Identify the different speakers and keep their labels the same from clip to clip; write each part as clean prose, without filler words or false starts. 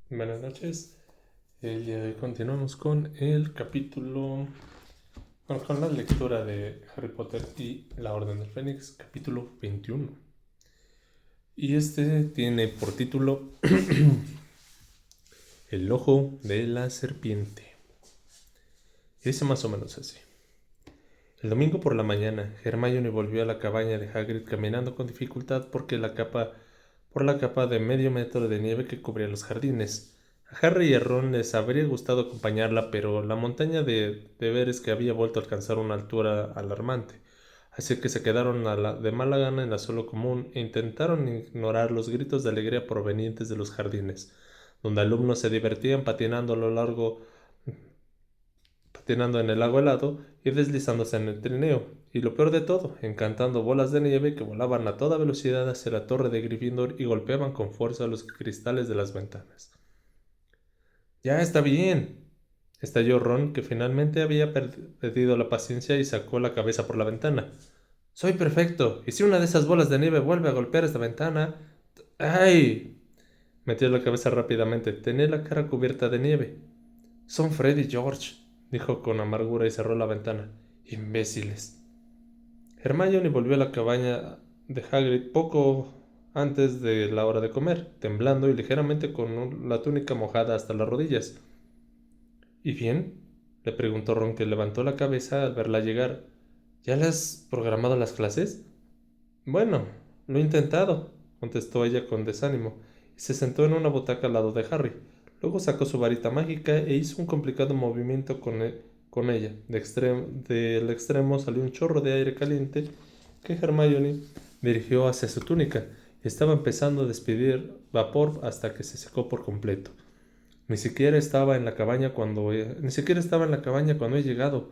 Speaker 1: Buenas noches. El día de hoy continuamos con el capítulo, con la lectura de Harry Potter y la Orden del Fénix, capítulo 21. Y este tiene por título El ojo de la serpiente. Y dice más o menos así. El domingo por la mañana, Hermione volvió a la cabaña de Hagrid caminando con dificultad por la capa de medio metro de nieve que cubría los jardines. A Harry y a Ron les habría gustado acompañarla, pero la montaña de deberes que había vuelto a alcanzar una altura alarmante, así que se quedaron de mala gana en la suelo común e intentaron ignorar los gritos de alegría provenientes de los jardines, donde alumnos se divertían patinando en el lago helado y deslizándose en el trineo, y lo peor de todo, encantando bolas de nieve que volaban a toda velocidad hacia la torre de Gryffindor y golpeaban con fuerza los cristales de las ventanas. Ya está bien, estalló Ron, que finalmente había perdido la paciencia y sacó la cabeza por la ventana. Soy perfecto, y si una de esas bolas de nieve vuelve a golpear esta ventana... ¡Ay! Metió la cabeza rápidamente. Tenía la cara cubierta de nieve. Son Fred y George, dijo con amargura y cerró la ventana. Imbéciles. Hermione volvió a la cabaña de Hagrid poco antes de la hora de comer, temblando y ligeramente con la túnica mojada hasta las rodillas. ¿Y bien? Le preguntó Ron, que levantó la cabeza al verla llegar. ¿Ya le has programado las clases? Bueno, lo he intentado, contestó ella con desánimo, y se sentó en una butaca al lado de Harry. Luego sacó su varita mágica e hizo un complicado movimiento con ella. Del extremo salió un chorro de aire caliente que Hermione dirigió hacia su túnica, y estaba empezando a despedir vapor hasta que se secó por completo. Ni siquiera estaba en la cabaña cuando he llegado,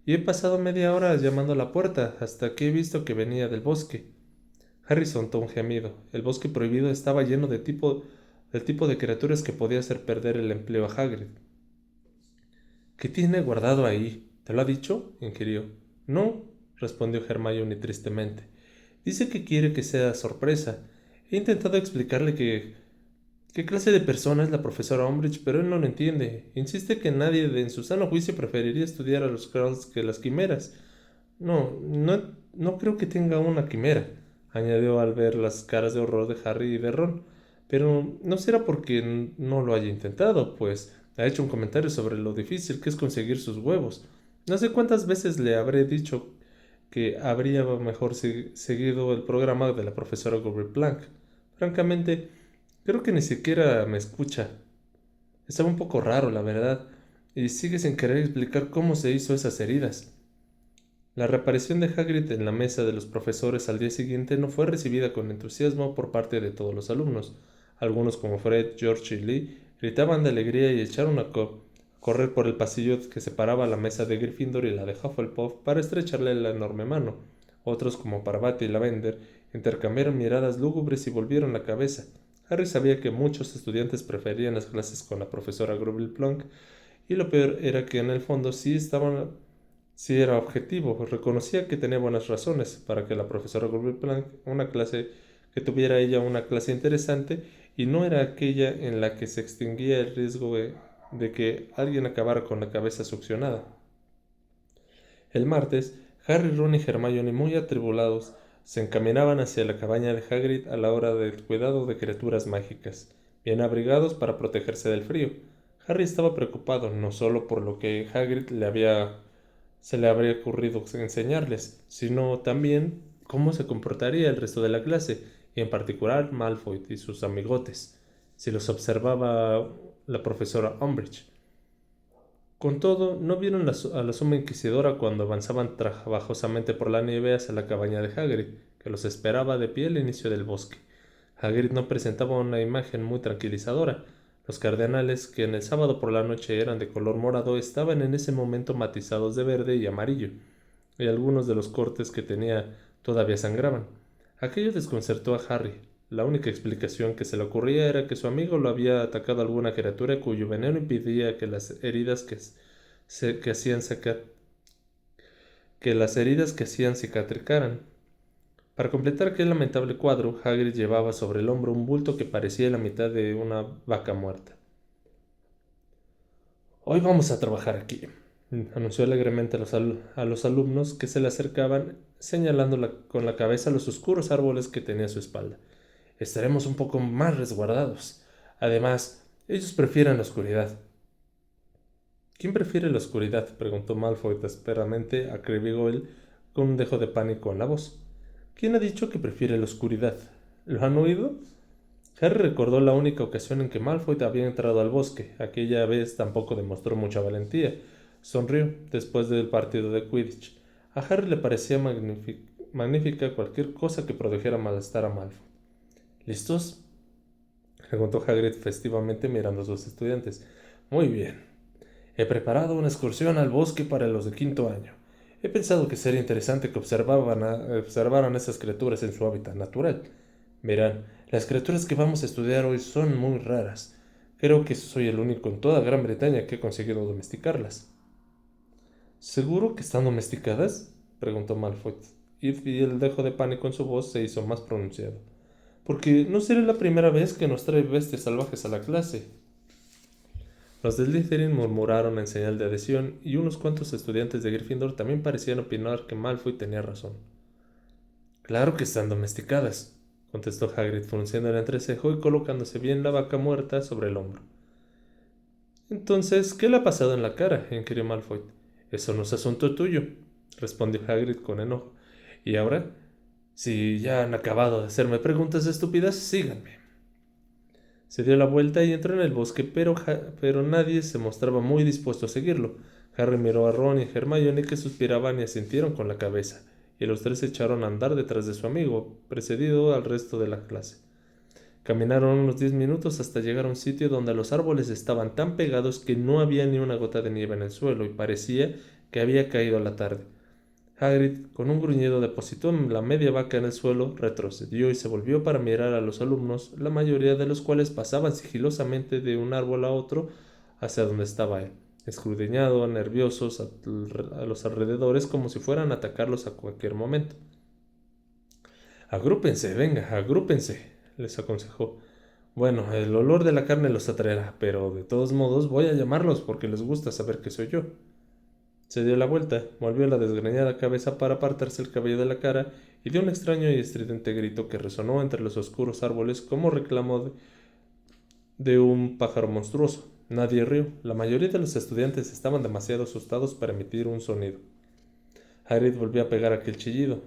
Speaker 1: y he pasado media hora llamando a la puerta hasta que he visto que venía del bosque. Harry soltó un gemido. El bosque prohibido estaba lleno del tipo de criaturas que podía hacer perder el empleo a Hagrid. ¿Qué tiene guardado ahí? ¿Te lo ha dicho?, inquirió. No, respondió Hermione tristemente. Dice que quiere que sea sorpresa. He intentado explicarle qué clase de persona es la profesora Umbridge, pero él no lo entiende. Insiste que nadie en su sano juicio preferiría estudiar a los Kralls que las quimeras. No creo que tenga una quimera, añadió al ver las caras de horror de Harry y de Ron. Pero no será porque no lo haya intentado, pues ha hecho un comentario sobre lo difícil que es conseguir sus huevos. No sé cuántas veces le habré dicho que habría mejor seguido el programa de la profesora Gilbert Blanc. Francamente, creo que ni siquiera me escucha. Estaba un poco raro, la verdad, y sigue sin querer explicar cómo se hizo esas heridas. La reaparición de Hagrid en la mesa de los profesores al día siguiente no fue recibida con entusiasmo por parte de todos los alumnos. Algunos, como Fred, George y Lee, gritaban de alegría y echaron a correr por el pasillo que separaba la mesa de Gryffindor y la de Hufflepuff para estrecharle la enorme mano. Otros, como Parvati y Lavender, intercambiaron miradas lúgubres y volvieron la cabeza. Harry sabía que muchos estudiantes preferían las clases con la profesora Grubble Plunk, y lo peor era que en el fondo sí era objetivo. Reconocía que tenía buenas razones para que la profesora Gilbert Blanc que tuviera ella una clase interesante, y no era aquella en la que se extinguía el riesgo de que alguien acabara con la cabeza succionada. El martes, Harry, Ron y Hermione, muy atribulados, se encaminaban hacia la cabaña de Hagrid a la hora del cuidado de criaturas mágicas, bien abrigados para protegerse del frío. Harry estaba preocupado no solo por lo que Hagrid se le habría ocurrido enseñarles, sino también cómo se comportaría el resto de la clase, y en particular Malfoy y sus amigotes, si los observaba la profesora Umbridge. Con todo, no vieron a la suma inquisidora cuando avanzaban trabajosamente por la nieve hacia la cabaña de Hagrid, que los esperaba de pie al inicio del bosque. Hagrid no presentaba una imagen muy tranquilizadora. Los cardenales, que en el sábado por la noche eran de color morado, estaban en ese momento matizados de verde y amarillo, y algunos de los cortes que tenía todavía sangraban. Aquello desconcertó a Harry. La única explicación que se le ocurría era que su amigo lo había atacado alguna criatura cuyo veneno impedía se- que hacían saca- que las heridas que hacían cicatrizaran. Para completar aquel lamentable cuadro, Hagrid llevaba sobre el hombro un bulto que parecía la mitad de una vaca muerta. Hoy vamos a trabajar aquí, anunció alegremente a los alumnos que se le acercaban, señalando con la cabeza los oscuros árboles que tenía a su espalda. Estaremos un poco más resguardados. Además, ellos prefieren la oscuridad. ¿Quién prefiere la oscuridad?, preguntó Malfoy desesperadamente a Creevy con un dejo de pánico en la voz. ¿Quién ha dicho que prefiere la oscuridad? ¿Lo han oído? Harry recordó la única ocasión en que Malfoy había entrado al bosque. Aquella vez tampoco demostró mucha valentía. Sonrió después del partido de Quidditch. A Harry le parecía magnífica cualquier cosa que produjera malestar a Malfoy. ¿Listos?, preguntó Hagrid festivamente mirando a sus estudiantes. Muy bien. He preparado una excursión al bosque para los de quinto año. He pensado que sería interesante que observaran esas criaturas en su hábitat natural. Verán, las criaturas que vamos a estudiar hoy son muy raras. Creo que soy el único en toda Gran Bretaña que he conseguido domesticarlas. ¿Seguro que están domesticadas?, preguntó Malfoy, y el dejo de pánico en su voz se hizo más pronunciado. Porque no será la primera vez que nos trae bestias salvajes a la clase. Los de Slytherin murmuraron en señal de adhesión, y unos cuantos estudiantes de Gryffindor también parecían opinar que Malfoy tenía razón. Claro que están domesticadas, contestó Hagrid frunciendo el entrecejo y colocándose bien la vaca muerta sobre el hombro. Entonces, ¿qué le ha pasado en la cara?, inquirió Malfoy. Eso no es asunto tuyo, respondió Hagrid con enojo. Y ahora, si ya han acabado de hacerme preguntas estúpidas, síganme. Se dio la vuelta y entró en el bosque, pero nadie se mostraba muy dispuesto a seguirlo. Harry miró a Ron y a Hermione, que suspiraban y asintieron con la cabeza, y los tres se echaron a andar detrás de su amigo, precedido al resto de la clase. Caminaron unos 10 minutos hasta llegar a un sitio donde los árboles estaban tan pegados que no había ni una gota de nieve en el suelo y parecía que había caído la tarde. Hagrid, con un gruñido, depositó la media vaca en el suelo, retrocedió y se volvió para mirar a los alumnos, la mayoría de los cuales pasaban sigilosamente de un árbol a otro hacia donde estaba él, escudriñado, nerviosos a los alrededores como si fueran a atacarlos a cualquier momento. Agrúpense, venga, agrúpense, les aconsejó. Bueno, el olor de la carne los atraerá, pero de todos modos voy a llamarlos porque les gusta saber que soy yo. Se dio la vuelta, volvió la desgreñada cabeza para apartarse el cabello de la cara y dio un extraño y estridente grito que resonó entre los oscuros árboles como reclamo de un pájaro monstruoso. Nadie rió. La mayoría de los estudiantes estaban demasiado asustados para emitir un sonido. Hagrid volvió a pegar aquel chillido.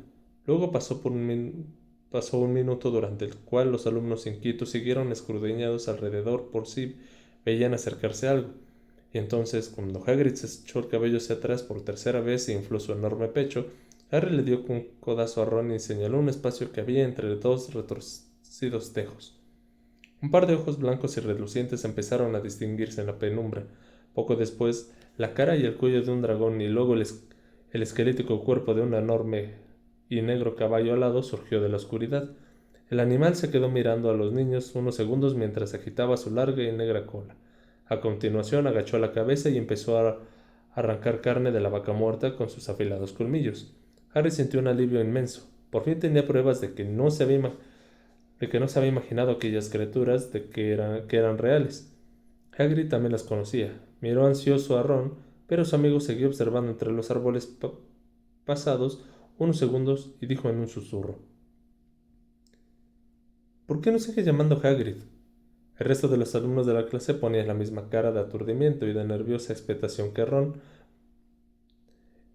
Speaker 1: Luego pasó un minuto durante el cual los alumnos inquietos siguieron escudriñados alrededor por si veían acercarse algo. Y entonces, cuando Hagrid se echó el cabello hacia atrás por tercera vez e infló su enorme pecho, Harry le dio un codazo a Ron y señaló un espacio que había entre dos retorcidos tejos. Un par de ojos blancos y relucientes empezaron a distinguirse en la penumbra. Poco después, la cara y el cuello de un dragón y luego el esquelético cuerpo de un enorme y negro caballo alado surgió de la oscuridad. El animal se quedó mirando a los niños unos segundos mientras agitaba su larga y negra cola. A continuación agachó la cabeza y empezó a arrancar carne de la vaca muerta con sus afilados colmillos. Harry sintió un alivio inmenso. Por fin tenía pruebas de que no se había imaginado aquellas criaturas que eran reales. Hagrid también las conocía. Miró ansioso a Ron, pero su amigo seguía observando entre los árboles pasados unos segundos y dijo en un susurro: ¿Por qué no sigue llamando Hagrid? El resto de los alumnos de la clase ponían la misma cara de aturdimiento y de nerviosa expectación que Ron,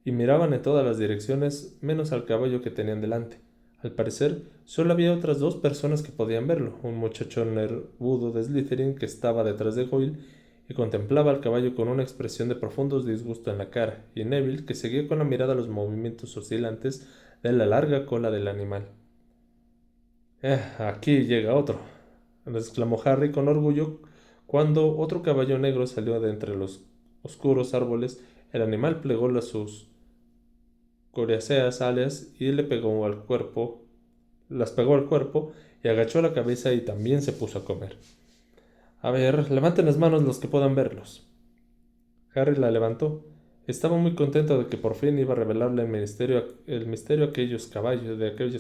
Speaker 1: y miraban en todas las direcciones menos al caballo que tenían delante. Al parecer, solo había otras dos personas que podían verlo: un muchacho nervudo de Slytherin que estaba detrás de Goyle y contemplaba al caballo con una expresión de profundo disgusto en la cara, y Neville, que seguía con la mirada los movimientos oscilantes de la larga cola del animal. Aquí llega otro», exclamó Harry con orgullo cuando otro caballo negro salió de entre los oscuros árboles. El animal plegó sus coriáceas alas y las pegó al cuerpo y agachó la cabeza y también se puso a comer. A ver, levanten las manos los que puedan verlos. Harry la levantó. Estaba muy contento de que por fin iba a revelarle el misterio de aquellos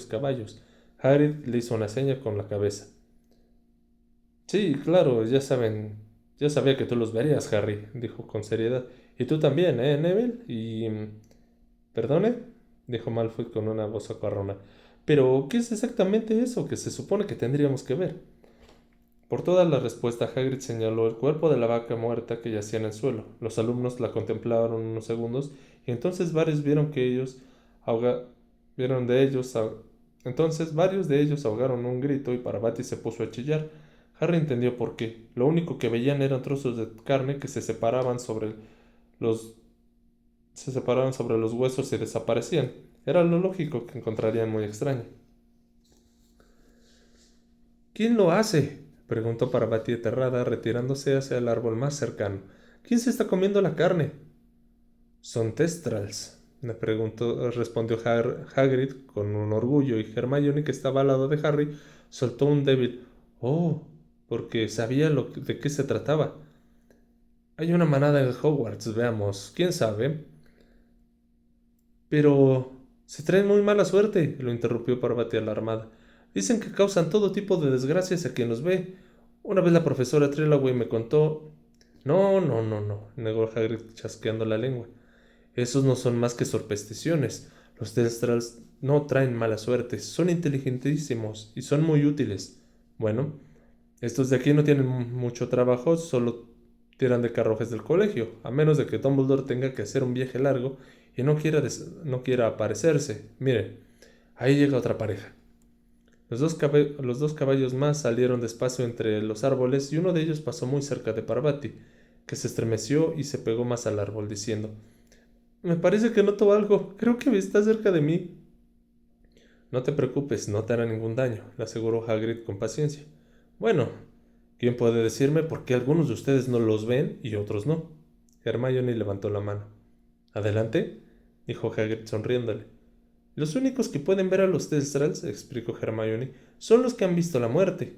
Speaker 1: caballos. Harry le hizo una seña con la cabeza. Sí, claro, ya saben Ya sabía que tú los verías, Harry, dijo con seriedad. Y tú también, Neville? Y... ¿Perdone? Dijo Malfoy con una voz acarrona. Pero, ¿qué es exactamente eso que se supone que tendríamos que ver? Por toda la respuesta, Hagrid señaló el cuerpo de la vaca muerta que yacía en el suelo. Los alumnos la contemplaron unos segundos y entonces varios vieron que ellos ahoga... vieron de ellos a- entonces varios de ellos ahogaron un grito y Parvati se puso a chillar. Harry entendió por qué. Lo único que veían eran trozos de carne que los se separaban sobre los huesos y desaparecían. Era lo lógico que encontrarían muy extraño. ¿Quién lo hace? Preguntó Parvati aterrada, retirándose hacia el árbol más cercano. ¿Quién se está comiendo la carne? Son Testrals, respondió Hagrid con un orgullo, y Hermione, que estaba al lado de Harry, soltó un débil «Oh», porque sabía de qué se trataba. Hay una manada en Hogwarts, veamos, quién sabe. Pero se traen muy mala suerte, lo interrumpió Parvati alarmada. Dicen que causan todo tipo de desgracias a quien los ve. Una vez la profesora Trelawney me contó... No, no, no, no, negó Hagrid chasqueando la lengua. Esos no son más que supersticiones. Los Testrals no traen mala suerte, son inteligentísimos y son muy útiles. Bueno, estos de aquí no tienen mucho trabajo, solo tiran de carruajes del colegio, a menos de que Dumbledore tenga que hacer un viaje largo y no quiera aparecerse. Miren, ahí llega otra pareja. Los dos caballos más salieron despacio entre los árboles y uno de ellos pasó muy cerca de Parvati, que se estremeció y se pegó más al árbol, diciendo: Me parece que noto algo. Creo que está cerca de mí. No te preocupes, no te hará ningún daño, le aseguró Hagrid con paciencia. Bueno, ¿quién puede decirme por qué algunos de ustedes no los ven y otros no? Hermione levantó la mano. Adelante, dijo Hagrid sonriéndole. Los únicos que pueden ver a los Testrals, explicó Hermione, son los que han visto la muerte.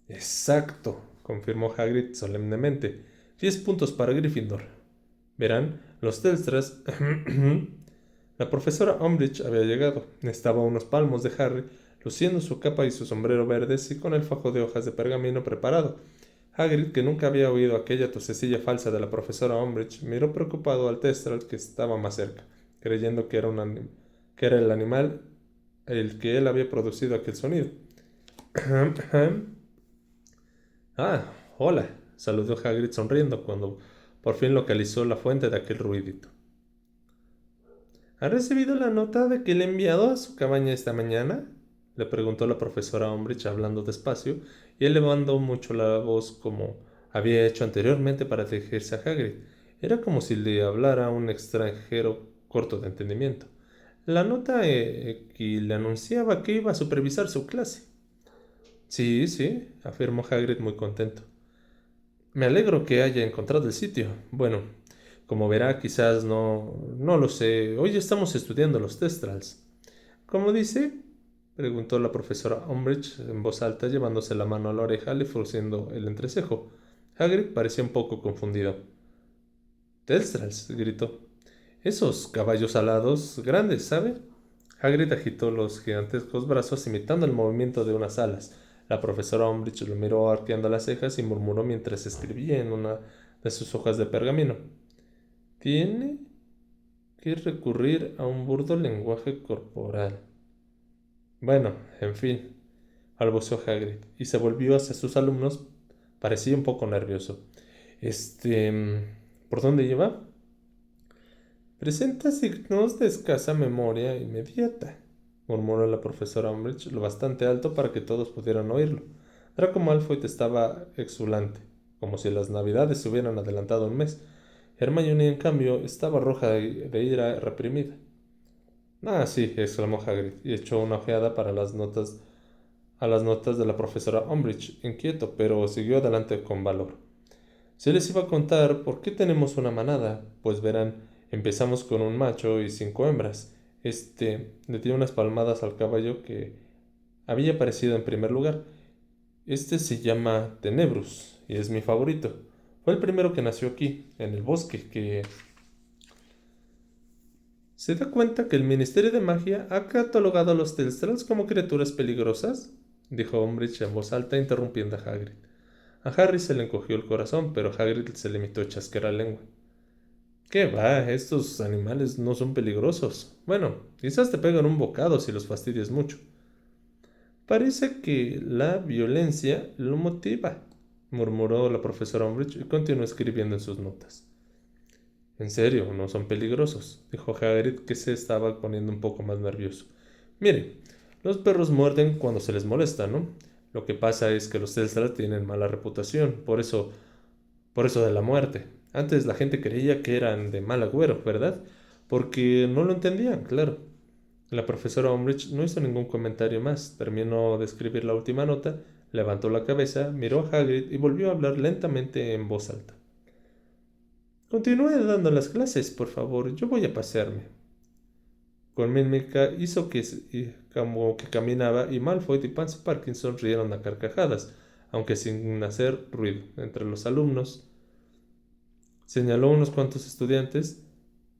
Speaker 1: Exacto, confirmó Hagrid solemnemente. 10 puntos para Gryffindor. Verán, los Testrals... La profesora Umbridge había llegado. Estaba a unos palmos de Harry, luciendo su capa y su sombrero verdes y con el fajo de hojas de pergamino preparado. Hagrid, que nunca había oído aquella tosecilla falsa de la profesora Umbridge, miró preocupado al Testral que estaba más cerca, creyendo que era el animal el que él había producido aquel sonido. Ah, hola, saludó Hagrid sonriendo cuando por fin localizó la fuente de aquel ruidito. ¿Ha recibido la nota de que le he enviado a su cabaña esta mañana? Le preguntó la profesora Umbridge hablando despacio y elevando mucho la voz como había hecho anteriormente para dirigirse a Hagrid. Era como si le hablara a un extranjero corto de entendimiento. La nota que le anunciaba que iba a supervisar su clase. Sí, sí, afirmó Hagrid muy contento. Me alegro que haya encontrado el sitio. Bueno, como verá, quizás no lo sé. Hoy estamos estudiando los Testrals. ¿Cómo dice? Preguntó la profesora Umbridge en voz alta, llevándose la mano a la oreja y frunciendo el entrecejo. Hagrid parecía un poco confundido. Testrals, gritó. Esos caballos alados, grandes, ¿sabe? Hagrid agitó los gigantescos brazos imitando el movimiento de unas alas. La profesora Umbridge lo miró arqueando las cejas y murmuró mientras escribía en una de sus hojas de pergamino. Tiene que recurrir a un burdo lenguaje corporal. Bueno, en fin, balbuceó Hagrid, y se volvió hacia sus alumnos. Parecía un poco nervioso. ¿Por dónde iba? Presenta signos de escasa memoria inmediata, murmuró la profesora Umbridge lo bastante alto para que todos pudieran oírlo. Draco Malfoy estaba exultante, como si las navidades se hubieran adelantado un mes. Hermione, en cambio, estaba roja de ira reprimida. Ah, sí, exclamó Hagrid, y echó una ojeada a las notas de la profesora Umbridge, inquieto, pero siguió adelante con valor. Se les iba a contar por qué tenemos una manada, pues verán, empezamos con un macho y 5 hembras. Le dio unas palmadas al caballo que había aparecido en primer lugar. Este se llama Tenebrus y es mi favorito. Fue el primero que nació aquí, en el bosque, que... ¿Se da cuenta que el Ministerio de Magia ha catalogado a los Telstrals como criaturas peligrosas? Dijo Umbridge en voz alta, interrumpiendo a Hagrid. A Harry se le encogió el corazón, pero Hagrid se limitó a chasquear la lengua. ¿Qué va? Estos animales no son peligrosos. Bueno, quizás te pegan un bocado si los fastidias mucho. Parece que la violencia lo motiva, murmuró la profesora Umbridge y continuó escribiendo en sus notas. En serio, no son peligrosos, dijo Hagrid, que se estaba poniendo un poco más nervioso. Mire, los perros muerden cuando se les molesta, ¿no? Lo que pasa es que los Telstra tienen mala reputación, por eso de la muerte. Antes la gente creía que eran de mal agüero, ¿verdad? Porque no lo entendían, claro. La profesora Umbridge no hizo ningún comentario más. Terminó de escribir la última nota, levantó la cabeza, miró a Hagrid y volvió a hablar lentamente en voz alta. Continúe dando las clases, por favor. Yo voy a pasearme. Con mímica hizo como que caminaba y Malfoy y Pansy Parkinson rieron a carcajadas, aunque sin hacer ruido. Entre los alumnos señaló a unos cuantos estudiantes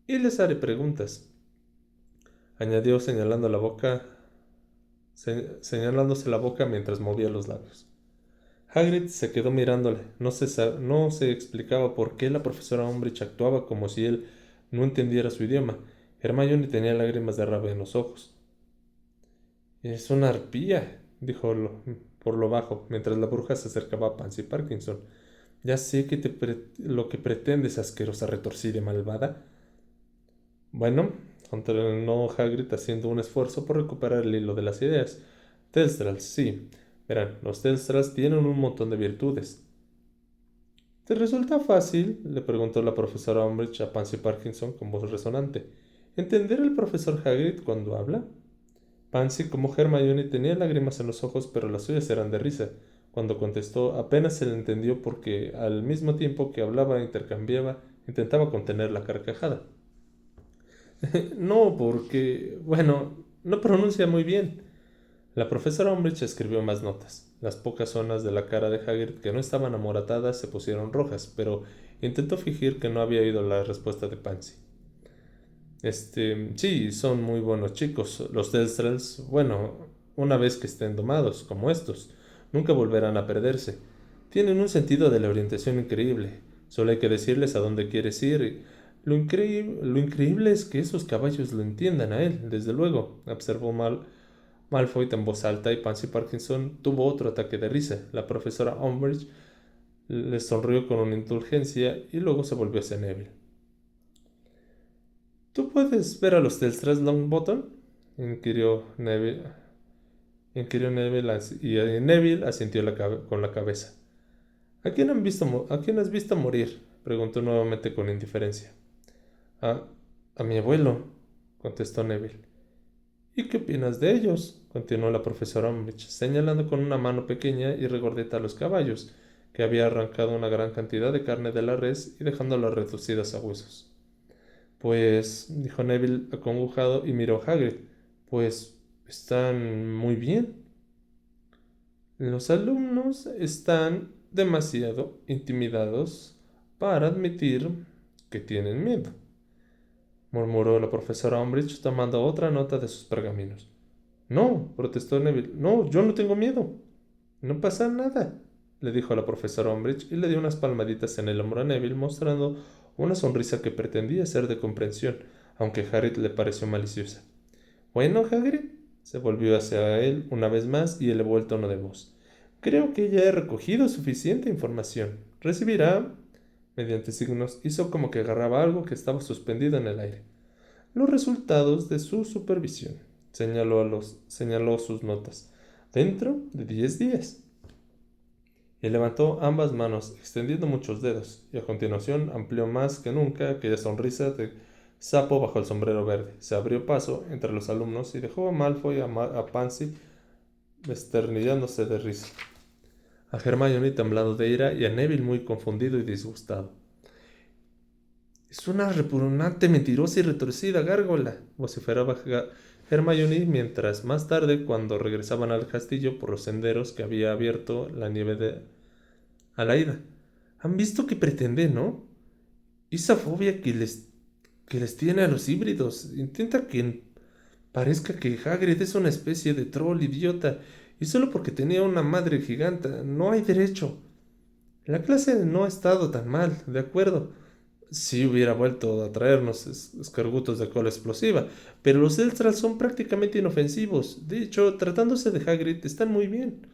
Speaker 1: y les haré preguntas, añadió señalándose la boca mientras movía los labios. Hagrid se quedó mirándole. No se explicaba por qué la profesora Umbridge actuaba como si él no entendiera su idioma. Hermione tenía lágrimas de rabia en los ojos. Es una arpía, dijo por lo bajo, mientras la bruja se acercaba a Pansy Parkinson. Ya sé que lo que pretendes, asquerosa retorcida y malvada. Bueno, continuó Hagrid haciendo un esfuerzo por recuperar el hilo de las ideas. Telstrals, sí. Verán, los Telstrals tienen un montón de virtudes. ¿Te resulta fácil? Le preguntó la profesora Umbridge a Pansy Parkinson con voz resonante. ¿Entender al profesor Hagrid cuando habla? Pansy, como Hermione, tenía lágrimas en los ojos, pero las suyas eran de risa. Cuando contestó, apenas se le entendió porque, al mismo tiempo que hablaba e intentaba contener la carcajada. No, porque, bueno, no pronuncia muy bien. La profesora Umbridge escribió más notas. Las pocas zonas de la cara de Hagrid que no estaban amoratadas se pusieron rojas, pero intentó fingir que no había oído la respuesta de Pansy. Sí, son muy buenos chicos. Los Delstrals, bueno, una vez que estén domados, como estos, nunca volverán a perderse. Tienen un sentido de la orientación increíble. Solo hay que decirles a dónde quieres ir. Lo increíble es que esos caballos lo entiendan a él, desde luego, observó Malfoy en voz alta y Pansy Parkinson tuvo otro ataque de risa. La profesora Umbridge le sonrió con una indulgencia y luego se volvió hacia Neville. ¿Tú puedes ver a los Telstras Longbottom? Inquirió Neville, y Neville asintió con la cabeza. ¿A quién has visto morir? Preguntó nuevamente con indiferencia. A, a mi abuelo, contestó Neville. ¿Y qué opinas de ellos? Continuó la profesora Umbridge, señalando con una mano pequeña y regordeta a los caballos, que había arrancado una gran cantidad de carne de la res y dejándolas reducidas a huesos. Pues, dijo Neville acongojado y miró a Hagrid, pues están muy bien. Los alumnos están demasiado intimidados para admitir que tienen miedo, murmuró la profesora Umbridge tomando otra nota de sus pergaminos. No, protestó Neville. No, yo no tengo miedo. No pasa nada, le dijo la profesora Umbridge y le dio unas palmaditas en el hombro a Neville, mostrando una sonrisa que pretendía ser de comprensión, aunque a Harry le pareció maliciosa. Bueno, Hagrid, se volvió hacia él una vez más y elevó el tono de voz. Creo que ya he recogido suficiente información. Recibirá, mediante signos, hizo como que agarraba algo que estaba suspendido en el aire. Los resultados de su supervisión. Señaló sus notas. Dentro de 10 días. Y levantó ambas manos, extendiendo muchos dedos, y a continuación amplió más que nunca aquella sonrisa de sapo bajo el sombrero verde. Se abrió paso entre los alumnos y dejó a Malfoy a Pansy esternillándose de risa, a Hermione temblando de ira y a Neville muy confundido y disgustado. Es una repugnante, mentirosa y retorcida gárgola, vociferaba Hermione mientras más tarde, cuando regresaban al castillo por los senderos que había abierto la nieve a la ida. Han visto que pretende, ¿no? Esa fobia que les tiene a los híbridos. Intenta que parezca que Hagrid es una especie de troll idiota y solo porque tenía una madre gigante. No hay derecho. La clase no ha estado tan mal, de acuerdo. Si hubiera vuelto a traernos escargutos de cola explosiva, pero los Elstral son prácticamente inofensivos. De hecho, tratándose de Hagrid, están muy bien.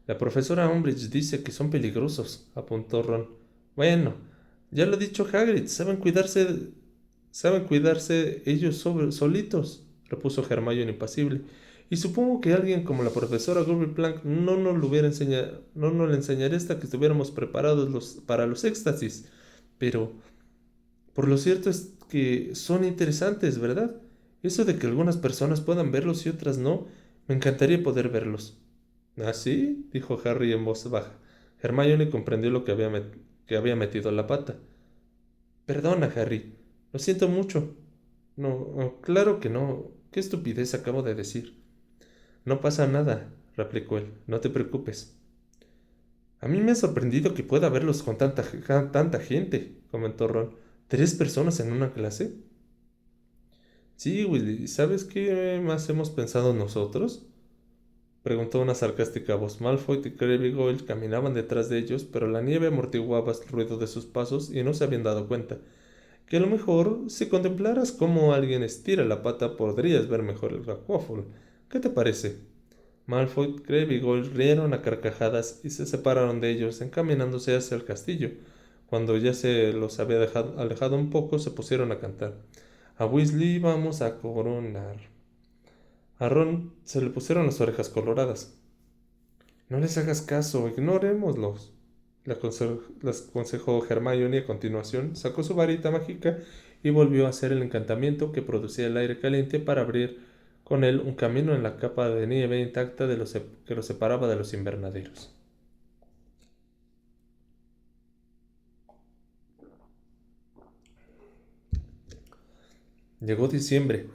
Speaker 1: La profesora Umbridge dice que son peligrosos, apuntó Ron. Bueno, ya lo ha dicho Hagrid, saben cuidarse ellos solitos, repuso Hermione impasible. Y supongo que alguien como la profesora Gilderoy no nos lo enseñaría hasta que estuviéramos preparados para los éxtasis. Pero, por lo cierto es que son interesantes, ¿verdad? Eso de que algunas personas puedan verlos y otras no, me encantaría poder verlos. ¿Ah, sí? Dijo Harry en voz baja. Hermione comprendió que había metido la pata. Perdona, Harry. Lo siento mucho. No, claro que no. ¿Qué estupidez acabo de decir? No pasa nada, replicó él. No te preocupes. A mí me ha sorprendido que pueda verlos con tanta gente, comentó Ron. ¿3 personas en una clase? Sí, Willy. ¿Sabes qué más hemos pensado nosotros? Preguntó una sarcástica voz. Malfoy y Crabbe y Goyle caminaban detrás de ellos, pero la nieve amortiguaba el ruido de sus pasos y no se habían dado cuenta. Que a lo mejor, si contemplaras cómo alguien estira la pata, podrías ver mejor el Quaffle. ¿Qué te parece? Malfoy, Crabbe y Goyle rieron a carcajadas y se separaron de ellos, encaminándose hacia el castillo. Cuando ya se los había alejado un poco, se pusieron a cantar. A Weasley vamos a coronar. A Ron se le pusieron las orejas coloradas. No les hagas caso, ignorémoslos. Les aconsejó Hermione a continuación, sacó su varita mágica y volvió a hacer el encantamiento que producía el aire caliente para abrir con él un camino en la capa de nieve intacta que los separaba de los invernaderos. Llegó diciembre,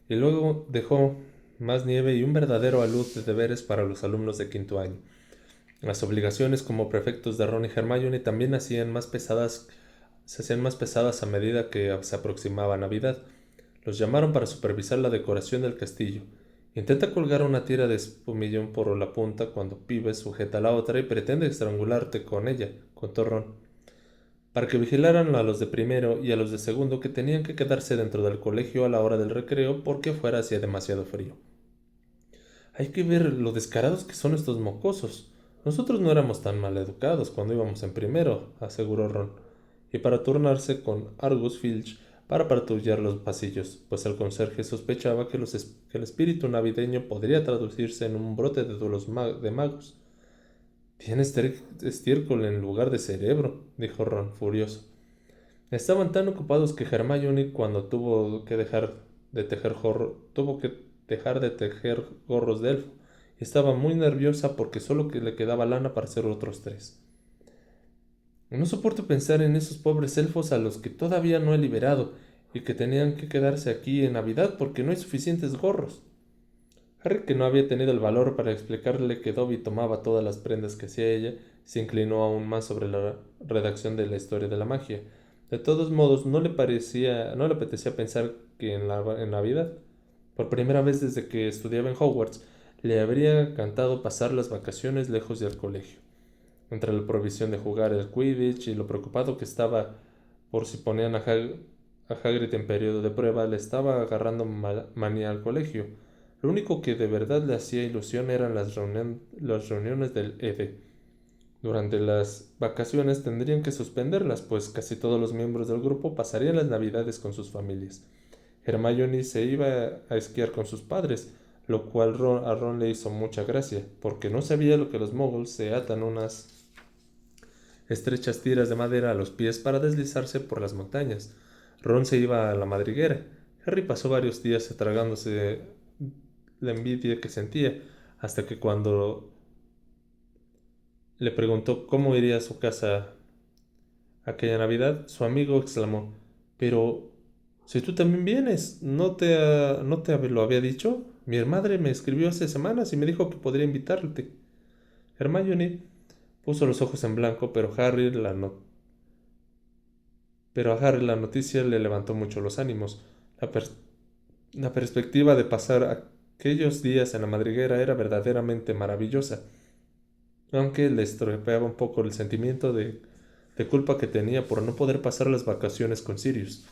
Speaker 1: y luego dejó más nieve y un verdadero alud de deberes para los alumnos de quinto año. Las obligaciones como prefectos de Ron y Hermione también se hacían más pesadas a medida que se aproximaba Navidad. Los llamaron para supervisar la decoración del castillo. Intenta colgar una tira de espumillón por la punta cuando Pibes sujeta la otra y pretende estrangularte con ella, contó Ron. Para que vigilaran a los de primero y a los de segundo que tenían que quedarse dentro del colegio a la hora del recreo porque afuera hacía demasiado frío. Hay que ver lo descarados que son estos mocosos. Nosotros no éramos tan mal educados cuando íbamos en primero, aseguró Ron, y para turnarse con Argus Filch para patrullar los pasillos, pues el conserje sospechaba que el espíritu navideño podría traducirse en un brote de duelos de magos. Tiene estiércol en lugar de cerebro, dijo Ron, furioso. Estaban tan ocupados que Hermione, cuando tuvo que dejar de tejer gorros de elfo, y estaba muy nerviosa porque solo que le quedaba lana para hacer otros 3. No soporto pensar en esos pobres elfos a los que todavía no he liberado y que tenían que quedarse aquí en Navidad porque no hay suficientes gorros. Harry, que no había tenido el valor para explicarle que Dobby tomaba todas las prendas que hacía ella, se inclinó aún más sobre la redacción de la historia de la magia. De todos modos, no le apetecía pensar que en Navidad, por primera vez desde que estudiaba en Hogwarts, le habría encantado pasar las vacaciones lejos del colegio. Entre la provisión de jugar el Quidditch y lo preocupado que estaba por si ponían a Hagrid en periodo de prueba, le estaba agarrando manía al colegio. Lo único que de verdad le hacía ilusión eran las reuniones del ED. Durante las vacaciones tendrían que suspenderlas, pues casi todos los miembros del grupo pasarían las navidades con sus familias. Hermione se iba a esquiar con sus padres, lo cual a Ron le hizo mucha gracia, porque no sabía lo que los muggles se atan unas estrechas tiras de madera a los pies para deslizarse por las montañas. Ron se iba a la madriguera. Harry pasó varios días tragándose la envidia que sentía, hasta que cuando le preguntó cómo iría a su casa aquella Navidad, su amigo exclamó: Pero, si tú también vienes, ¿no te lo había dicho? Mi madre me escribió hace semanas y me dijo que podría invitarte. Hermione puso los ojos en blanco, pero a Harry la noticia le levantó mucho los ánimos. La, per- la perspectiva de pasar aquellos días en la madriguera era verdaderamente maravillosa. aunque le estropeaba un poco el sentimiento de culpa que tenía por no poder pasar las vacaciones con Sirius.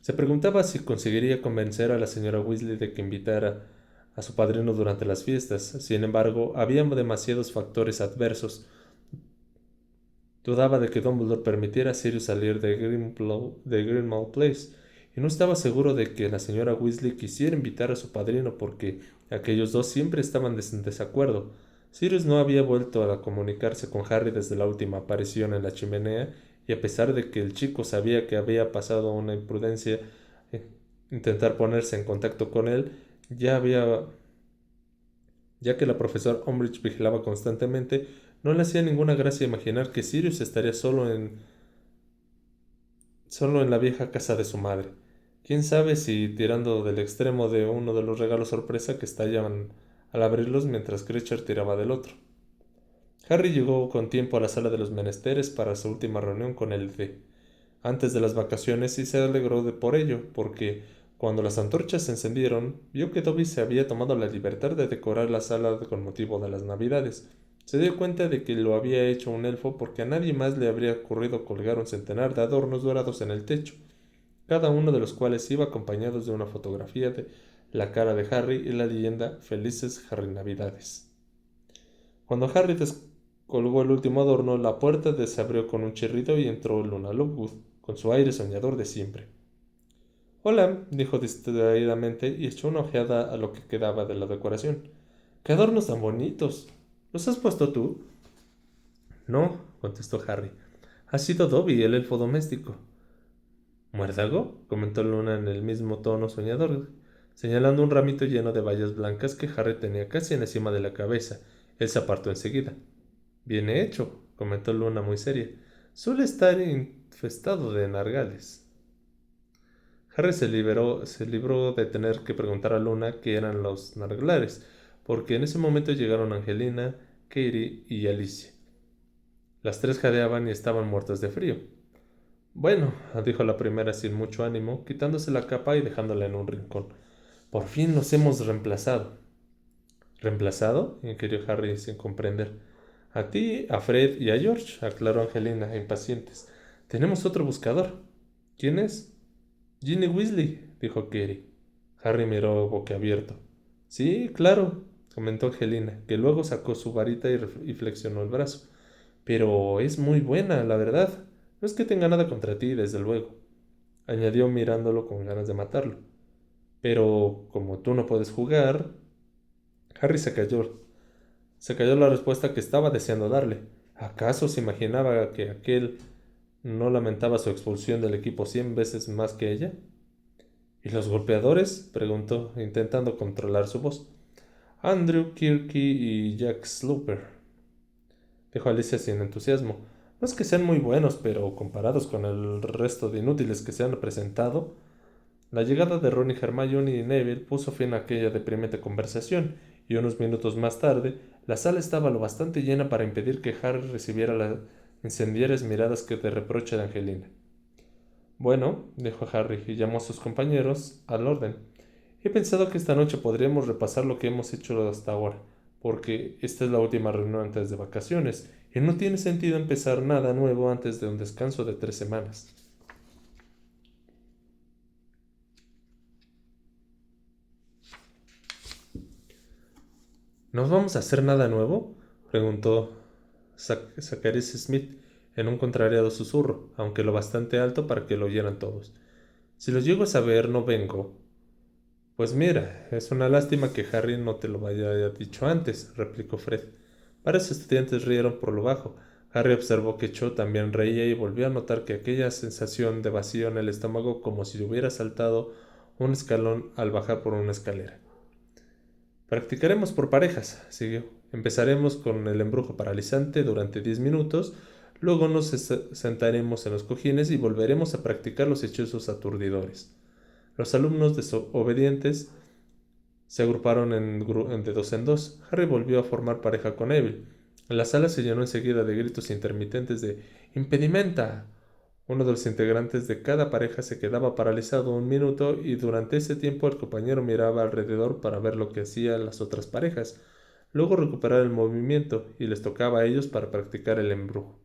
Speaker 1: Se preguntaba si conseguiría convencer a la señora Weasley de que invitara a su padrino durante las fiestas. Sin embargo, había demasiados factores adversos. Dudaba de que Dumbledore permitiera a Sirius salir de Grimmauld Place, y no estaba seguro de que la señora Weasley quisiera invitar a su padrino porque aquellos dos siempre estaban en desacuerdo. Sirius no había vuelto a comunicarse con Harry desde la última aparición en la chimenea, y a pesar de que el chico sabía que había pasado una imprudencia intentar ponerse en contacto con él, ya había ya que la profesora Umbridge vigilaba constantemente, no le hacía ninguna gracia imaginar que Sirius estaría solo en la vieja casa de su madre. Quién sabe si tirando del extremo de uno de los regalos sorpresa que estallaban al abrirlos mientras Creature tiraba del otro. Harry llegó con tiempo a la sala de los menesteres para su última reunión con el D antes de las vacaciones y se alegró por ello, porque cuando las antorchas se encendieron, vio que Dobby se había tomado la libertad de decorar la sala con motivo de las Navidades. Se dio cuenta de que lo había hecho un elfo porque a nadie más le habría ocurrido colgar un centenar de adornos dorados en el techo, cada uno de los cuales iba acompañados de una fotografía de la cara de Harry y la leyenda Felices Harry Navidades. Cuando Harry descolgó el último adorno, la puerta se abrió con un chirrido y entró Luna Lovegood, con su aire soñador de siempre. Hola, dijo distraídamente y echó una ojeada a lo que quedaba de la decoración. ¡Qué adornos tan bonitos! ¿Los has puesto tú? No, contestó Harry. Ha sido Dobby, el elfo doméstico. ¿Muérdago? Comentó Luna en el mismo tono soñador, señalando un ramito lleno de bayas blancas que Harry tenía casi encima de la cabeza. Él se apartó enseguida. Bien hecho, comentó Luna muy seria. Suele estar infestado de nargales. Harry se libró de tener que preguntar a Luna qué eran los nargales, porque en ese momento llegaron Angelina, Katie y Alicia. Las tres jadeaban y estaban muertas de frío. Bueno, dijo la primera sin mucho ánimo, quitándose la capa y dejándola en un rincón. Por fin los hemos reemplazado. ¿Reemplazado? Inquirió Harry sin comprender. A ti, a Fred y a George, aclaró Angelina, impacientes. Tenemos otro buscador. ¿Quién es? Ginny Weasley, dijo Katie. Harry miró boquiabierto. Sí, claro, comentó Angelina, que luego sacó su varita y flexionó el brazo. Pero es muy buena, la verdad. No es que tenga nada contra ti, desde luego, añadió mirándolo con ganas de matarlo. Pero como tú no puedes jugar... Harry se calló. Se calló la respuesta que estaba deseando darle. ¿Acaso se imaginaba que aquel no lamentaba su expulsión del equipo 100 veces más que ella? ¿Y los golpeadores? Preguntó, intentando controlar su voz. Andrew, Kirky y Jack Slooper, dijo Alicia sin entusiasmo. No es que sean muy buenos, pero comparados con el resto de inútiles que se han presentado, la llegada de Ron y Hermione y Neville puso fin a aquella deprimente conversación, y unos minutos más tarde, la sala estaba lo bastante llena para impedir que Harry recibiera las incendiarias miradas que de reproche de Angelina. Bueno, dijo Harry y llamó a sus compañeros al orden. He pensado que esta noche podríamos repasar lo que hemos hecho hasta ahora, porque esta es la última reunión antes de vacaciones, y no tiene sentido empezar nada nuevo antes de un descanso de 3 semanas. ¿No vamos a hacer nada nuevo? Preguntó Zacharias Smith en un contrariado susurro, aunque lo bastante alto para que lo oyeran todos. Si lo llego a saber, no vengo. Pues mira, es una lástima que Harry no te lo haya dicho antes, replicó Fred. Varios estudiantes rieron por lo bajo. Harry observó que Cho también reía y volvió a notar que aquella sensación de vacío en el estómago como si hubiera saltado un escalón al bajar por una escalera. Practicaremos por parejas, siguió. Empezaremos con el embrujo paralizante durante 10 minutos, luego nos sentaremos en los cojines y volveremos a practicar los hechizos aturdidores. Los alumnos desobedientes se agruparon de dos en dos. Harry volvió a formar pareja con Neville. La sala se llenó enseguida de gritos intermitentes de ¡Impedimenta! Uno de los integrantes de cada pareja se quedaba paralizado un minuto y durante ese tiempo el compañero miraba alrededor para ver lo que hacían las otras parejas. luego recuperar el movimiento, y les tocaba a ellos para practicar el embrujo.